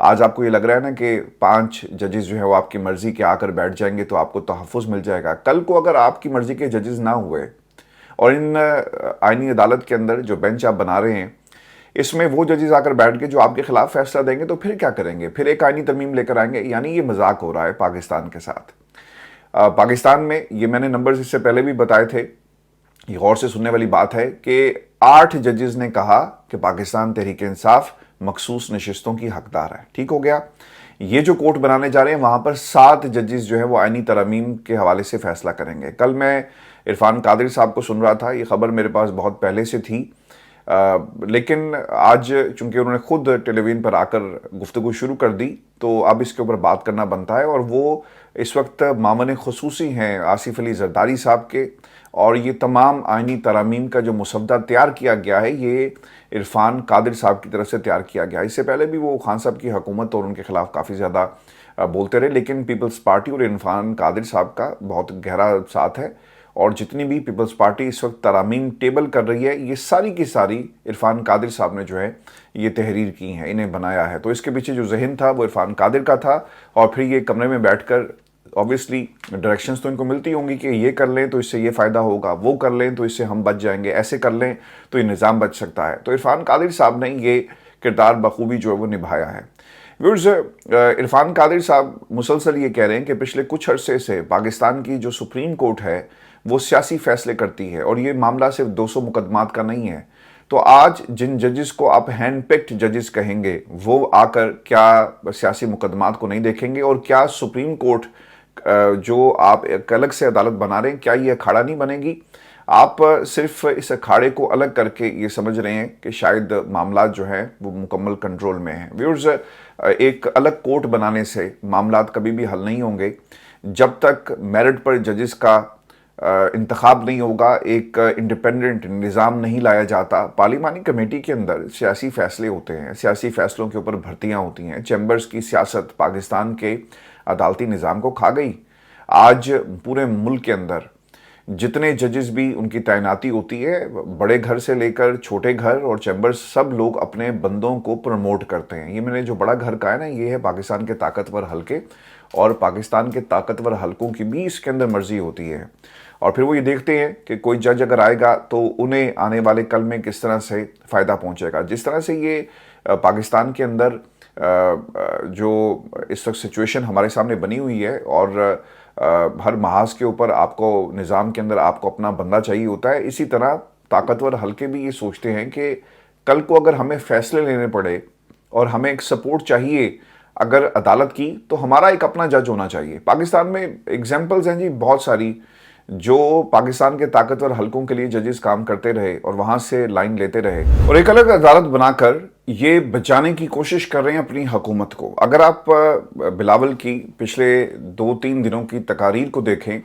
آج آپ کو یہ لگ رہا ہے نا کہ 5 ججز جو ہے وہ آپ کی مرضی کے آ کر بیٹھ جائیں گے تو آپ کو تحفظ مل جائے گا. کل کو اگر آپ کی مرضی کے ججز نہ ہوئے اور ان آئینی عدالت کے اندر جو بینچ آپ بنا رہے ہیں اس میں وہ ججز آ کر بیٹھ کے جو آپ کے خلاف فیصلہ دیں گے تو پھر کیا کریں گے؟ پھر ایک آئینی ترمیم لے کر آئیں گے. یعنی یہ مذاق ہو رہا ہے پاکستان کے ساتھ. پاکستان میں یہ میں نے نمبرز اس سے پہلے بھی بتائے تھے. یہ غور سے سننے والی بات ہے کہ 8 ججز نے کہا کہ پاکستان تحریک انصاف مخصوص نشستوں کی حقدار ہے. ٹھیک ہو گیا. یہ جو کورٹ بنانے جا رہے ہیں وہاں پر 7 ججز جو ہے وہ آئینی ترامیم کے حوالے سے فیصلہ کریں گے. کل میں عرفان قادری صاحب کو سن رہا تھا. یہ خبر میرے پاس بہت پہلے سے تھی لیکن آج چونکہ انہوں نے خود ٹیلی ویژن پر آ کر گفتگو شروع کر دی تو اب اس کے اوپر بات کرنا بنتا ہے. اور وہ اس وقت معاون خصوصی ہیں آصف علی زرداری صاحب کے. اور یہ تمام آئینی ترامیم کا جو مسودہ تیار کیا گیا ہے یہ عرفان قادری صاحب کی طرف سے تیار کیا گیا. اس سے پہلے بھی وہ خان صاحب کی حکومت اور ان کے خلاف کافی زیادہ بولتے رہے لیکن پیپلز پارٹی اور عرفان قادری صاحب کا بہت گہرا ساتھ ہے. اور جتنی بھی پیپلز پارٹی اس وقت ترامیم ٹیبل کر رہی ہے یہ ساری کی ساری عرفان قادری صاحب نے جو ہے یہ تحریر کی ہیں, انہیں بنایا ہے. تو اس کے پیچھے جو ذہن تھا وہ عرفان قادر کا تھا. اور پھر یہ کمرے میں بیٹھ کر obviously ڈائریکشنز تو ان کو ملتی ہوں گی کہ یہ کر لیں تو اس سے یہ فائدہ ہوگا, وہ کر لیں تو اس سے ہم بچ جائیں گے, ایسے کر لیں تو یہ نظام بچ سکتا ہے. تو عرفان قادری صاحب نے یہ کردار بخوبی جو ہے وہ نبھایا ہے. ویورز, عرفان قادری صاحب مسلسل یہ کہہ رہے ہیں کہ پچھلے کچھ عرصے سے پاکستان کی جو سپریم کورٹ ہے وہ سیاسی فیصلے کرتی ہے اور یہ معاملہ صرف 200 مقدمات کا نہیں ہے. تو آج جن ججز کو آپ ہینڈ پکڈ ججز کہیں گے وہ آ کر کیا سیاسی مقدمات کو نہیں دیکھیں گے؟ اور کیا سپریم کورٹ جو آپ ایک الگ سے عدالت بنا رہے ہیں کیا یہ اکھاڑا نہیں بنے گی؟ آپ صرف اس اکھاڑے کو الگ کر کے یہ سمجھ رہے ہیں کہ شاید معاملات جو ہیں وہ مکمل کنٹرول میں ہیں. ویورز, ایک الگ کورٹ بنانے سے معاملات کبھی بھی حل نہیں ہوں گے جب تک میرٹ پر ججز کا انتخاب نہیں ہوگا, ایک انڈیپینڈنٹ نظام نہیں لایا جاتا. پارلیمانی کمیٹی کے اندر سیاسی فیصلے ہوتے ہیں, سیاسی فیصلوں کے اوپر بھرتیاں ہوتی ہیں. چیمبرز کی سیاست پاکستان کے عدالتی نظام کو کھا گئی. آج پورے ملک کے اندر جتنے ججز بھی ان کی تعیناتی ہوتی ہے بڑے گھر سے لے کر چھوٹے گھر اور چیمبرز سب لوگ اپنے بندوں کو پروموٹ کرتے ہیں. یہ میں نے جو بڑا گھر کہا ہے نا یہ ہے پاکستان کے طاقتور حلقے, اور پاکستان کے طاقتور حلقوں کی بھی اس کے اندر مرضی ہوتی ہے. اور پھر وہ یہ دیکھتے ہیں کہ کوئی جج اگر آئے گا تو انہیں آنے والے کل میں کس طرح سے فائدہ پہنچے گا. جس طرح سے یہ پاکستان کے اندر جو اس وقت سچویشن ہمارے سامنے بنی ہوئی ہے اور ہر محاذ کے اوپر آپ کو نظام کے اندر آپ کو اپنا بندہ چاہیے ہوتا ہے, اسی طرح طاقتور حلقے بھی یہ سوچتے ہیں کہ کل کو اگر ہمیں فیصلے لینے پڑے اور ہمیں ایک سپورٹ چاہیے اگر عدالت کی تو ہمارا ایک اپنا جج ہونا چاہیے. پاکستان میں ایگزامپلز ہیں جی بہت ساری جو پاکستان کے طاقتور حلقوں کے لیے ججز کام کرتے رہے اور وہاں سے لائن لیتے رہے اور ایک الگ عدالت بنا کر یہ بچانے کی کوشش کر رہے ہیں اپنی حکومت کو. اگر آپ بلاول کی پچھلے 2-3 دنوں کی تقاریر کو دیکھیں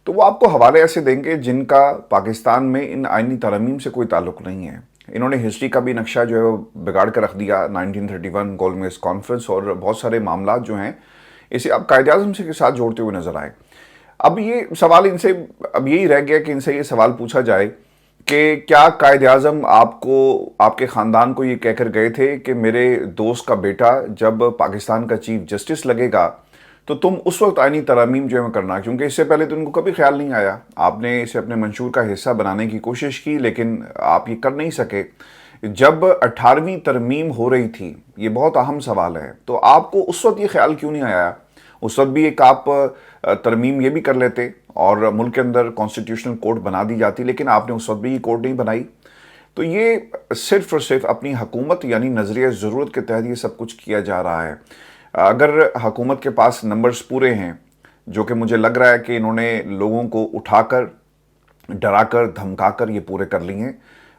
تو وہ آپ کو حوالے ایسے دیں گے جن کا پاکستان میں ان آئینی ترامیم سے کوئی تعلق نہیں ہے. انہوں نے ہسٹری کا بھی نقشہ جو ہے وہ بگاڑ کر رکھ دیا. 1931 گول میز کانفرنس اور بہت سارے معاملات جو ہیں اسے آپ قائد اعظم سے کے ساتھ جوڑتے ہوئے نظر آئے. اب یہ سوال ان سے اب یہی رہ گیا کہ ان سے یہ سوال پوچھا جائے کہ کیا قائد اعظم آپ کو آپ کے خاندان کو یہ کہہ کر گئے تھے کہ میرے دوست کا بیٹا جب پاکستان کا چیف جسٹس لگے گا تو تم اس وقت آئینی ترامیم جو ہے کرنا, کیونکہ اس سے پہلے تو ان کو کبھی خیال نہیں آیا. آپ نے اسے اپنے منشور کا حصہ بنانے کی کوشش کی لیکن آپ یہ کر نہیں سکے. جب 18ویں ترمیم ہو رہی تھی, یہ بہت اہم سوال ہے, تو آپ کو اس وقت یہ خیال کیوں نہیں آیا؟ اس وقت بھی ایک آپ ترمیم یہ بھی کر لیتے اور ملک کے اندر کانسٹیٹیوشنل کورٹ بنا دی جاتی, لیکن آپ نے اس وقت بھی یہ کورٹ نہیں بنائی. تو یہ صرف اور صرف اپنی حکومت یعنی نظریہ ضرورت کے تحت یہ سب کچھ کیا جا رہا ہے. اگر حکومت کے پاس نمبرز پورے ہیں, جو کہ مجھے لگ رہا ہے کہ انہوں نے لوگوں کو اٹھا کر ڈرا کر دھمکا کر یہ پورے کر لیے ہیں,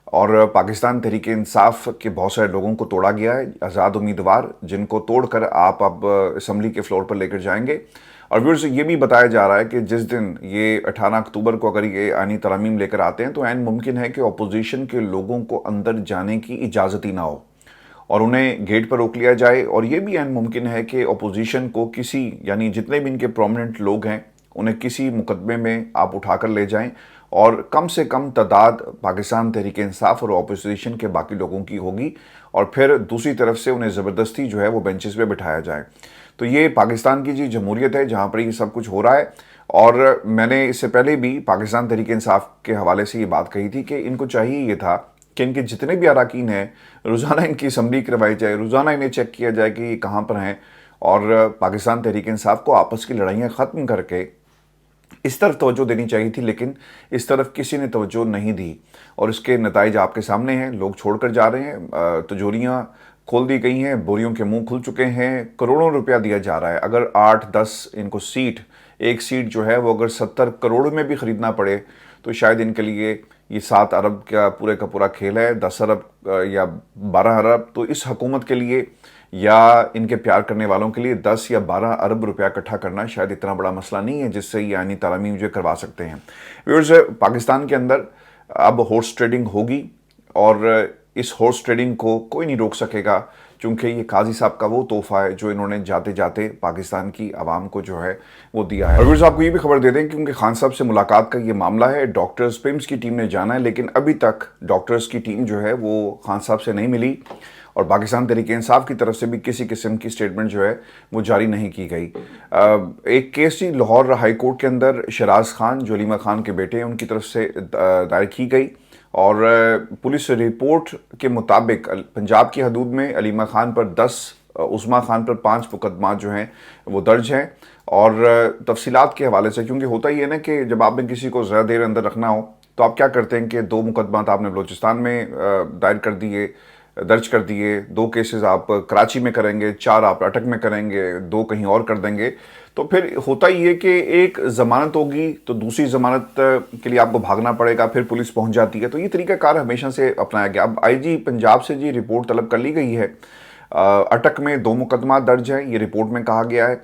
اور پاکستان تحریک انصاف کے بہت سارے لوگوں کو توڑا گیا ہے, آزاد امیدوار جن کو توڑ کر آپ اب اسمبلی کے فلور پر لے کر جائیں گے. اور ویورز, یہ بھی بتایا جا رہا ہے کہ جس دن یہ 18 اکتوبر کو اگر یہ آئینی ترامیم لے کر آتے ہیں تو عین ممکن ہے کہ اپوزیشن کے لوگوں کو اندر جانے کی اجازت ہی نہ ہو اور انہیں گیٹ پر روک لیا جائے. اور یہ بھی عین ممکن ہے کہ اپوزیشن کو کسی یعنی جتنے بھی ان کے پرومننٹ لوگ ہیں انہیں کسی مقدمے میں آپ اٹھا کر لے جائیں اور کم سے کم تعداد پاکستان تحریک انصاف اور اپوزیشن کے باقی لوگوں کی ہوگی، اور پھر دوسری طرف سے انہیں زبردستی جو ہے وہ بینچز پہ بٹھایا جائے۔ تو یہ پاکستان کی جمہوریت ہے جہاں پر یہ سب کچھ ہو رہا ہے، اور میں نے اس سے پہلے بھی پاکستان تحریک انصاف کے حوالے سے یہ بات کہی تھی کہ ان کو چاہیے یہ تھا کہ ان کے جتنے بھی اراکین ہیں روزانہ ان کی اسمبلی کروائی جائے، روزانہ انہیں چیک کیا جائے کہ یہ کہاں پر ہیں، اور پاکستان تحریک انصاف کو آپس کی لڑائیاں ختم کر کے اس طرف توجہ دینی چاہیے تھی، لیکن اس طرف کسی نے توجہ نہیں دی، اور اس کے نتائج آپ کے سامنے ہیں۔ لوگ چھوڑ کر جا رہے ہیں، تجوریاں کھول دی گئی ہیں، بوریوں کے منہ کھل چکے ہیں، کروڑوں روپیہ دیا جا رہا ہے۔ اگر 8-10 ان کو ایک سیٹ جو ہے وہ اگر 70 کروڑ میں بھی خریدنا پڑے تو شاید ان کے لیے یہ 7 ارب کا پورا کھیل ہے، 10 ارب یا 12 ارب تو اس حکومت کے لیے یا ان کے پیار کرنے والوں کے لیے 10 یا 12 ارب روپیہ اکٹھا کرنا شاید اتنا بڑا مسئلہ نہیں ہے جس سے یہ آئینی تعمیل جو کروا سکتے ہیں۔ ویورز، پاکستان کے اندر اب ہارس ٹریڈنگ ہوگی، اور اس ہارس ٹریڈنگ کو کوئی نہیں روک سکے گا، چونکہ یہ قاضی صاحب کا وہ تحفہ ہے جو انہوں نے جاتے جاتے پاکستان کی عوام کو جو ہے وہ دیا ہے۔ اور ویورز، آپ کو یہ بھی خبر دے دیں کیونکہ خان صاحب سے ملاقات کا یہ معاملہ ہے، ڈاکٹرز پیمز کی ٹیم نے جانا ہے، لیکن ابھی تک ڈاکٹرز کی ٹیم جو ہے وہ خان صاحب سے نہیں ملی، اور پاکستان تحریک انصاف کی طرف سے بھی کسی قسم کی سٹیٹمنٹ جو ہے وہ جاری نہیں کی گئی۔ ایک کیس تھی لاہور ہائی کورٹ کے اندر، شراز خان جو علیمہ خان کے بیٹے ہیں ان کی طرف سے دائر کی گئی، اور پولیس رپورٹ کے مطابق پنجاب کی حدود میں علیمہ خان پر 10، عظمیٰ خان پر 5 مقدمات جو ہیں وہ درج ہیں۔ اور تفصیلات کے حوالے سے، کیونکہ ہوتا ہی ہے نا کہ جب آپ نے کسی کو زیادہ دیر اندر رکھنا ہو تو آپ کیا کرتے ہیں کہ 2 مقدمات آپ نے بلوچستان میں درج کر دیے، 2 کیسز آپ کراچی میں کریں گے، 4 آپ اٹک میں کریں گے، 2 کہیں اور کر دیں گے، تو پھر ہوتا ہی ہے کہ ایک ضمانت ہوگی تو دوسری ضمانت کے لیے آپ کو بھاگنا پڑے گا، پھر پولیس پہنچ جاتی ہے۔ تو یہ طریقہ کار ہمیشہ سے اپنایا گیا۔ اب آئی جی پنجاب سے رپورٹ طلب کر لی گئی ہے، اٹک میں 2 مقدمات درج ہیں، یہ رپورٹ میں کہا گیا ہے۔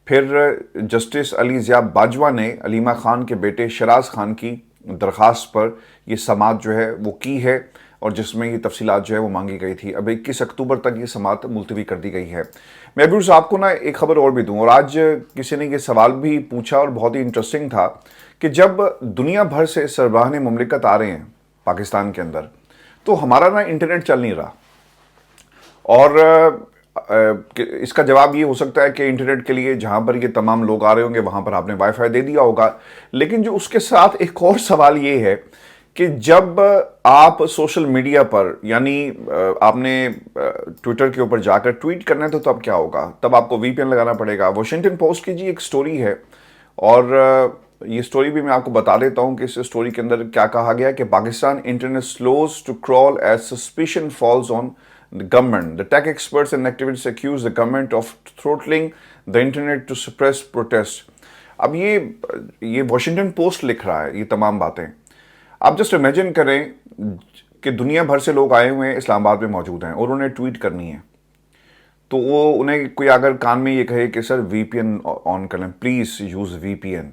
پھر جسٹس علی ضیاء باجوہ نے علیمہ خان کے بیٹے شراز خان کی درخواست پر یہ سماعت جو ہے وہ کی ہے، اور جس میں یہ تفصیلات جو ہے وہ مانگی گئی تھی۔ اب 21 اکتوبر تک یہ سماعت ملتوی کر دی گئی ہے۔ میں ابھی آپ کو ایک خبر اور بھی دوں، اور آج کسی نے یہ سوال بھی پوچھا اور بہت ہی انٹرسٹنگ تھا کہ جب دنیا بھر سے سربراہان مملکت آ رہے ہیں پاکستان کے اندر تو ہمارا انٹرنیٹ چل نہیں رہا، اور اس کا جواب یہ ہو سکتا ہے کہ انٹرنیٹ کے لیے جہاں پر یہ تمام لوگ آ رہے ہوں گے وہاں پر آپ نے وائی فائی دے دیا ہوگا، لیکن جو اس کے ساتھ ایک اور سوال یہ ہے کہ جب آپ سوشل میڈیا پر، یعنی آپ نے ٹویٹر کے اوپر جا کر ٹویٹ کرنا ہے تو تب کیا ہوگا؟ تب آپ کو وی پی این لگانا پڑے گا۔ واشنگٹن پوسٹ کی ایک سٹوری ہے، اور یہ سٹوری بھی میں آپ کو بتا دیتا ہوں کہ اس سٹوری کے اندر کیا کہا گیا کہ Pakistan internet slows to crawl as suspicion falls on the government. The tech experts and activists accuse the government of throttling the internet to suppress protest. اب یہ واشنگٹن پوسٹ لکھ رہا ہے یہ تمام باتیں۔ آپ جسٹ امیجن کریں کہ دنیا بھر سے لوگ آئے ہوئے ہیں، اسلام آباد میں موجود ہیں، اور انہیں ٹویٹ کرنی ہے، تو انہیں کوئی اگر کان میں یہ کہے کہ سر وی پی این آن کر لیں، please use V P N,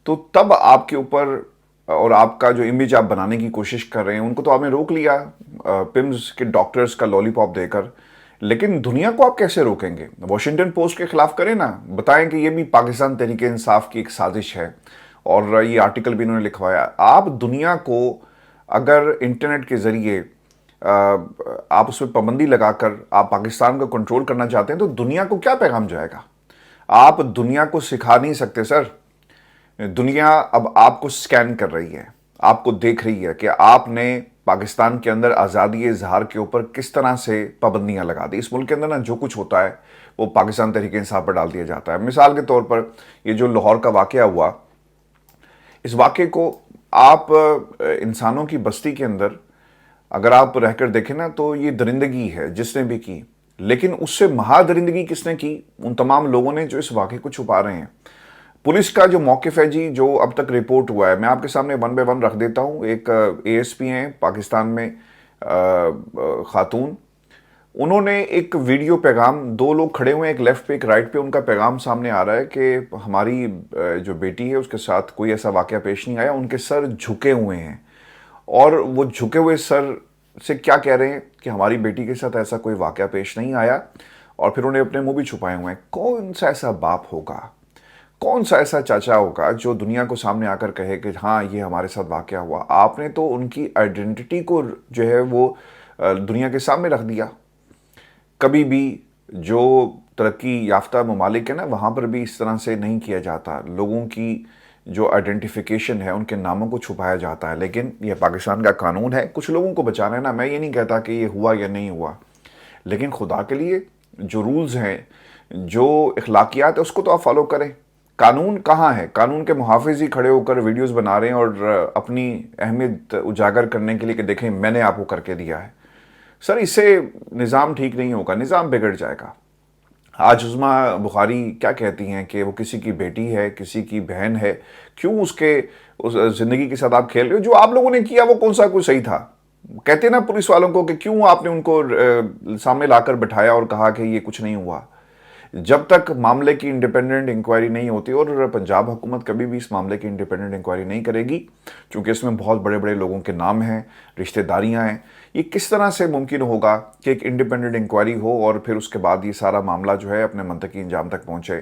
تو تب آپ کے اوپر اور آپ کا جو امیج آپ بنانے کی کوشش کر رہے ہیں ان کو تو آپ نے روک لیا پمز کے ڈاکٹرز کا لالی پاپ دے کر، لیکن دنیا کو آپ کیسے روکیں گے؟ واشنگٹن پوسٹ کے خلاف کریں نا، بتائیں کہ یہ بھی پاکستان تحریک انصاف کی ایک سازش ہے، اور یہ آرٹیکل بھی انہوں نے لکھوایا۔ آپ دنیا کو اگر انٹرنیٹ کے ذریعے آپ اس پہ پابندی لگا کر آپ پاکستان کو کنٹرول کرنا چاہتے ہیں تو دنیا کو کیا پیغام جائے گا؟ آپ دنیا کو سکھا نہیں سکتے سر۔ دنیا اب آپ کو سکین کر رہی ہے، آپ کو دیکھ رہی ہے کہ آپ نے پاکستان کے اندر آزادی اظہار کے اوپر کس طرح سے پابندیاں لگا دی۔ اس ملک کے اندر جو کچھ ہوتا ہے وہ پاکستان تحریک انصاف پر ڈال دیا جاتا ہے۔ مثال کے طور پر یہ جو لاہور کا واقعہ ہوا، اس واقعے کو آپ انسانوں کی بستی کے اندر اگر آپ رہ کر دیکھیں نا تو یہ درندگی ہے جس نے بھی کی، لیکن اس سے مہا درندگی کس نے کی؟ ان تمام لوگوں نے جو اس واقعے کو چھپا رہے ہیں۔ پولیس کا جو موقف ہے جو اب تک رپورٹ ہوا ہے، میں آپ کے سامنے 1 by 1 رکھ دیتا ہوں۔ ایک اے ایس پی ہیں پاکستان میں، خاتون، انہوں نے ایک ویڈیو پیغام، 2 لوگ کھڑے ہوئے ہیں، ایک لیفٹ پہ ایک رائٹ پہ، ان کا پیغام سامنے آ رہا ہے کہ ہماری جو بیٹی ہے اس کے ساتھ کوئی ایسا واقعہ پیش نہیں آیا، ان کے سر جھکے ہوئے ہیں، اور وہ جھکے ہوئے سر سے کیا کہہ رہے ہیں کہ ہماری بیٹی کے ساتھ ایسا کوئی واقعہ پیش نہیں آیا، اور پھر انہیں اپنے منہ بھی چھپائے ہوئے ہیں۔ کون سا ایسا باپ ہوگا، کون سا ایسا چاچا ہوگا جو دنیا کو سامنے آ کر کہے کہ ہاں یہ ہمارے ساتھ واقعہ ہوا؟ آپ نے تو ان کی آئیڈینٹی کو جو ہے وہ دنیا کے سامنے رکھ دیا۔ کبھی بھی جو ترقی یافتہ ممالک ہیں نا، وہاں پر بھی اس طرح سے نہیں کیا جاتا، لوگوں کی جو آئیڈینٹیفیکیشن ہے ان کے ناموں کو چھپایا جاتا ہے۔ لیکن یہ پاکستان کا قانون ہے، کچھ لوگوں کو بچانا ہے نا، میں یہ نہیں کہتا کہ یہ ہوا یا نہیں ہوا، لیکن خدا کے لیے جو رولز ہیں، جو اخلاقیات ہے، اس کو تو آپ فالو کریں۔ قانون کہاں ہے؟ قانون کے محافظ ہی کھڑے ہو کر ویڈیوز بنا رہے ہیں اور اپنی اہمیت اجاگر کرنے کے لیے کہ دیکھیں میں نے آپ کو کر کے دیا ہے۔ سر اس سے نظام ٹھیک نہیں ہوگا، نظام بگڑ جائے گا۔ آج عظمیٰ بخاری کیا کہتی ہیں کہ وہ کسی کی بیٹی ہے، کسی کی بہن ہے، کیوں اس زندگی کے ساتھ آپ کھیل رہے ہو؟ جو آپ لوگوں نے کیا وہ کون سا کوئی صحیح تھا؟ کہتے ہیں نا پولیس والوں کو کہ کیوں آپ نے ان کو سامنے لا کر بٹھایا اور کہا کہ یہ کچھ نہیں ہوا؟ جب تک معاملے کی انڈیپینڈنٹ انکوائری نہیں ہوتی، اور پنجاب حکومت کبھی بھی اس معاملے کی انڈیپینڈنٹ انکوائری نہیں کرے گی، چونکہ اس میں بہت بڑے بڑے لوگوں کے نام ہیں، رشتہ داریاں ہیں، یہ کس طرح سے ممکن ہوگا کہ ایک انڈیپینڈنٹ انکوائری ہو اور پھر اس کے بعد یہ سارا معاملہ جو ہے اپنے منطقی انجام تک پہنچے؟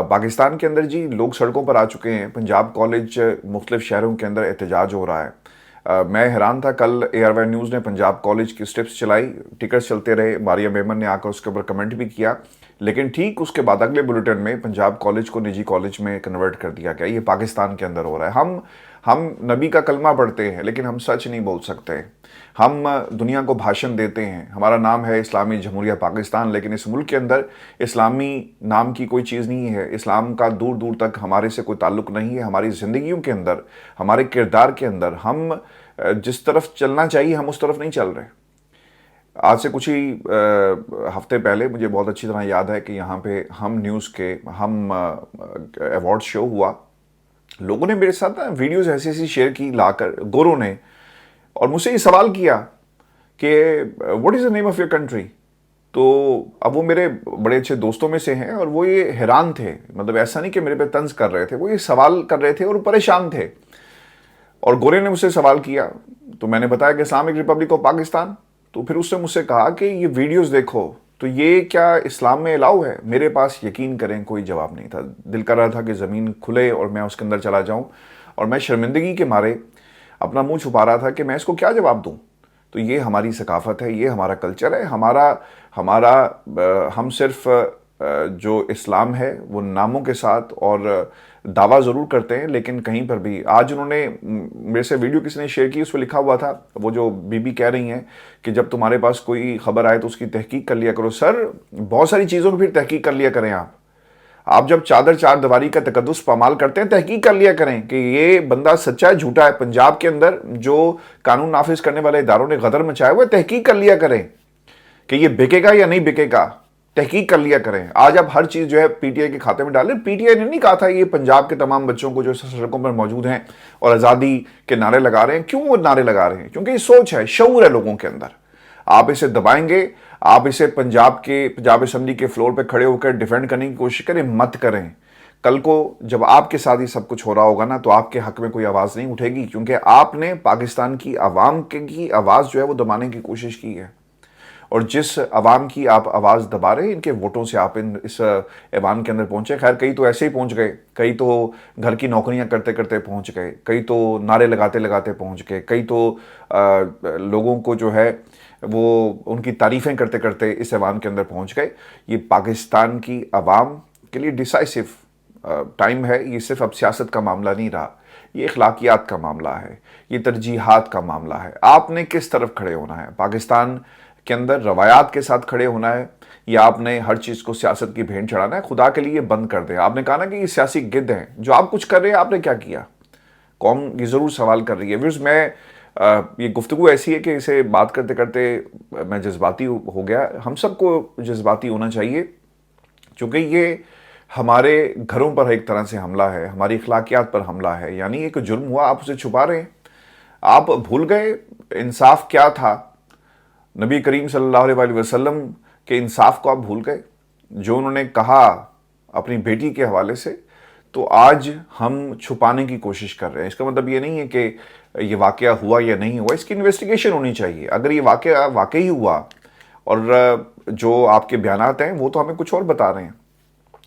پاکستان کے اندر جی لوگ سڑکوں پر آ چکے ہیں، پنجاب کالج مختلف شہروں کے اندر احتجاج ہو رہا ہے۔ میں حیران تھا، کل اے آر وائی نیوز نے پنجاب کالج کی سٹیپس چلائی، ٹکٹس چلتے رہے، ماریہ میمن نے آ کر اس کے اوپر کمنٹ بھی کیا، لیکن ٹھیک اس کے بعد اگلے بلیٹن میں پنجاب کالج کو نجی کالج میں کنورٹ کر دیا گیا۔ یہ پاکستان کے اندر ہو رہا ہے۔ ہم نبی کا کلمہ پڑھتے ہیں لیکن ہم سچ نہیں بول سکتے، ہم دنیا کو بھاشن دیتے ہیں، ہمارا نام ہے اسلامی جمہوریہ پاکستان، لیکن اس ملک کے اندر اسلامی نام کی کوئی چیز نہیں ہے، اسلام کا دور دور تک ہمارے سے کوئی تعلق نہیں ہے۔ ہماری زندگیوں کے اندر، ہمارے کردار کے اندر ہم جس طرف چلنا چاہیے ہم اس طرف نہیں چل رہے۔ آج سے کچھ ہی ہفتے پہلے مجھے بہت اچھی طرح یاد ہے کہ یہاں پہ ہم نیوز کے ایوارڈ شو ہوا، لوگوں نے میرے ساتھ ویڈیوز ایسی ایسی شیئر کی لا کر، گوروں نے، اور مجھ سے یہ سوال کیا کہ what is the name of your country? تو اب وہ میرے بڑے اچھے دوستوں میں سے ہیں اور وہ یہ حیران تھے، مطلب ایسا نہیں کہ میرے پہ طنز کر رہے تھے، وہ یہ سوال کر رہے تھے اور پریشان تھے۔ اور گورے نے مجھ سے سوال کیا تو میں نے بتایا کہ اسلامک ریپبلک آف پاکستان۔ تو پھر اس نے مجھ سے کہا کہ یہ ویڈیوز دیکھو تو یہ کیا اسلام میں الاؤ ہے؟ میرے پاس یقین کریں کوئی جواب نہیں تھا، دل کر رہا تھا کہ زمین کھلے اور میں اس کے اندر چلا جاؤں، اور میں شرمندگی کے مارے اپنا منہ چھپا رہا تھا کہ میں اس کو کیا جواب دوں۔ تو یہ ہماری ثقافت ہے، یہ ہمارا کلچر ہے، ہم صرف جو اسلام ہے وہ ناموں کے ساتھ اور دعویٰ ضرور کرتے ہیں، لیکن کہیں پر بھی آج انہوں نے میرے سے ویڈیو کسی نے شیئر کی، اس پہ لکھا ہوا تھا، وہ جو بی بی کہہ رہی ہیں کہ جب تمہارے پاس کوئی خبر آئے تو اس کی تحقیق کر لیا کرو۔ سر بہت ساری چیزوں کی پھر تحقیق کر لیا کریں آپ جب چار دیواری کا تقدس پامال کرتے ہیں تحقیق کر لیا کریں کہ یہ بندہ سچا ہے جھوٹا ہے۔ پنجاب کے اندر جو قانون نافذ کرنے والے اداروں نے غدر مچایا ہوا ہے، تحقیق کر لیا کریں کہ یہ بکے گا یا نہیں بکے گا، تحقیق کر لیا کریں۔ آج آپ ہر چیز جو ہے پی ٹی آئی کے کھاتے میں ڈالیں۔ پی ٹی آئی نے نہیں کہا تھا یہ پنجاب کے تمام بچوں کو جو سڑکوں پر موجود ہیں اور آزادی کے نعرے لگا رہے ہیں، کیوں وہ نعرے لگا رہے ہیں؟ کیونکہ یہ سوچ ہے، شعور ہے لوگوں کے اندر۔ آپ اسے دبائیں گے، آپ اسے پنجاب اسمبلی کے فلور پہ کھڑے ہو کر ڈیفینڈ کرنے کی کوشش کریں، مت کریں۔ کل کو جب آپ کے ساتھ یہ سب کچھ ہو رہا ہوگا نا تو آپ کے حق میں کوئی آواز نہیں اٹھے گی، کیونکہ آپ نے پاکستان کی عوام کی آواز جو ہے وہ دبانے کی کوشش کی ہے، اور جس عوام کی آپ آواز دبا رہے ہیں ان کے ووٹوں سے آپ اس ایوان کے اندر پہنچے۔ خیر کئی تو ایسے ہی پہنچ گئے، کئی تو گھر کی نوکریاں کرتے کرتے پہنچ گئے، کئی تو نعرے لگاتے لگاتے پہنچ گئے، کئی تو لوگوں کو جو ہے وہ ان کی تعریفیں کرتے کرتے اس ایوان کے اندر پہنچ گئے۔ یہ پاکستان کی عوام کے لیے ڈیسائسو ٹائم ہے، یہ صرف اب سیاست کا معاملہ نہیں رہا، یہ اخلاقیات کا معاملہ ہے، یہ ترجیحات کا معاملہ ہے۔ آپ نے کس طرف کھڑے ہونا ہے؟ پاکستان کے اندر روایات کے ساتھ کھڑے ہونا ہے یا آپ نے ہر چیز کو سیاست کی بھینٹ چڑھانا ہے؟ خدا کے لیے یہ بند کر دیں۔ آپ نے کہا نا کہ یہ سیاسی گدھ ہیں، جو آپ کچھ کر رہے ہیں آپ نے کیا کیا؟ قوم یہ ضرور سوال کر رہی ہے۔ ویئرز میں یہ گفتگو ایسی ہے کہ اسے بات کرتے کرتے میں جذباتی ہو گیا۔ ہم سب کو جذباتی ہونا چاہیے، چونکہ یہ ہمارے گھروں پر ایک طرح سے حملہ ہے، ہماری اخلاقیات پر حملہ ہے۔ یعنی ایک جرم ہوا، آپ اسے چھپا رہے ہیں، آپ بھول گئے انصاف کیا تھا۔ نبی کریم صلی اللہ علیہ وسلم کے انصاف کو آپ بھول گئے، جو انہوں نے کہا اپنی بیٹی کے حوالے سے، تو آج ہم چھپانے کی کوشش کر رہے ہیں۔ اس کا مطلب یہ نہیں ہے کہ یہ واقعہ ہوا یا نہیں ہوا، اس کی انویسٹیگیشن ہونی چاہیے۔ اگر یہ واقعہ واقعی ہوا اور جو آپ کے بیانات ہیں وہ تو ہمیں کچھ اور بتا رہے ہیں،